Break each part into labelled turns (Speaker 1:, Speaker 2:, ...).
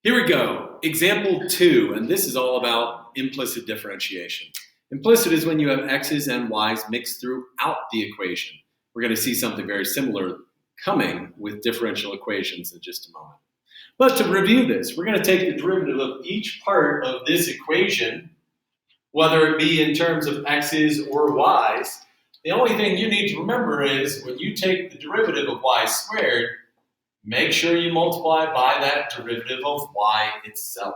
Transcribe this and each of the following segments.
Speaker 1: Here we go. Example 2, and this is all about implicit differentiation. Implicit is when you have x's and y's mixed throughout the equation. We're going to see something very similar coming with differential equations in just a moment. But to review this, we're going to take the derivative of each part of this equation, whether it be in terms of x's or y's. The only thing you need to remember is when you take the derivative of y squared, make sure you multiply by that derivative of y itself.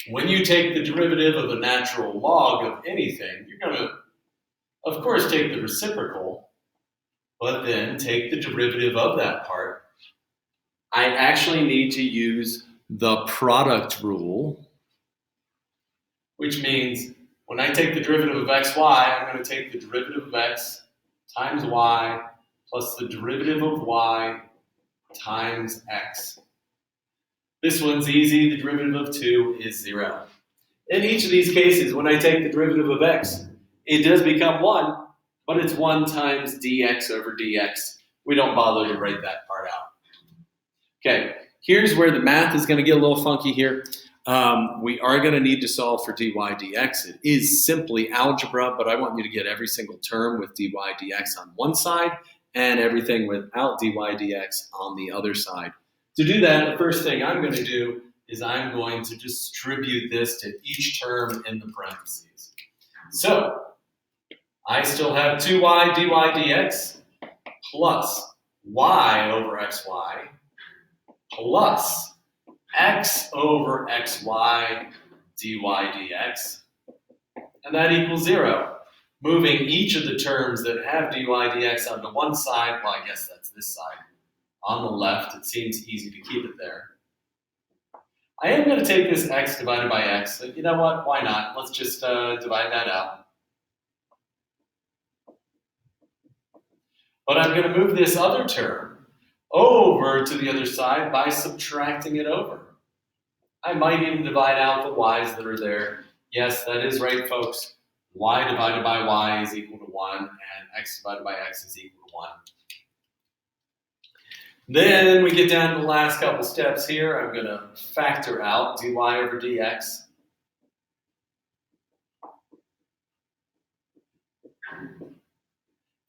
Speaker 1: When you take the derivative of the natural log of anything, you're going to, of course, take the reciprocal, but then take the derivative of that part. I actually need to use the product rule, which means when I take the derivative of xy, I'm going to take the derivative of x times y plus the derivative of y times x. This one's easy. The derivative of 2 is 0. In each of these cases, when I take the derivative of x, it does become 1, but it's 1 times dx over dx. We don't bother to write that part out. Okay, here's where the math is going to get a little funky here. We are going to need to solve for dy dx. It is simply algebra, but I want you to get every single term with dy dx on one side and everything without dy dx on the other side. To do that, the first thing I'm going to do is I'm going to distribute this to each term in the parentheses. So, I still have 2y dy dx plus y over xy plus x over xy dy dx, and that equals 0. Moving each of the terms that have dy dx onto one side, well, I guess that's this side, on the left, it seems easy to keep it there. I am going to take this x divided by x, but you know what, why not? Let's just divide that out. But I'm going to move this other term over to the other side by subtracting it over. I might even divide out the y's that are there. Yes, that is right, folks. Y divided by y is equal to 1, and x divided by x is equal to 1. Then we get down to the last couple steps here. I'm going to factor out dy over dx.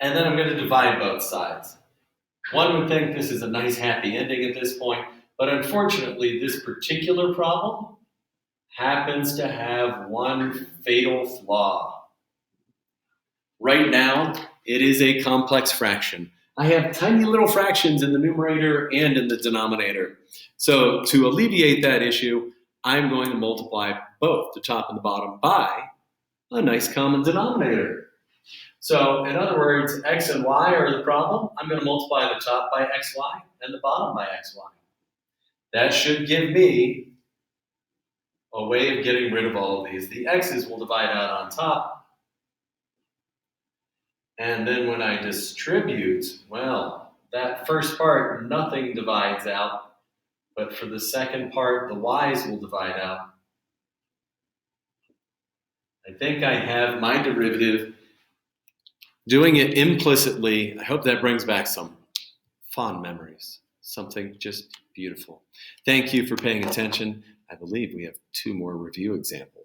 Speaker 1: And then I'm going to divide both sides. One would think this is a nice happy ending at this point, but unfortunately this particular problem happens to have one fatal flaw. Right now, it is a complex fraction. I have tiny little fractions in the numerator and in the denominator. So to alleviate that issue, I'm going to multiply both the top and the bottom by a nice common denominator. So in other words, x and y are the problem. I'm going to multiply the top by xy and the bottom by xy. That should give me a way of getting rid of all of these. The x's will divide out on top. And then when I distribute, well, that first part, nothing divides out. But for the second part, the y's will divide out. I think I have my derivative. Doing it implicitly, I hope that brings back some fond memories. Something just beautiful. Thank you for paying attention. I believe we have 2 more review examples.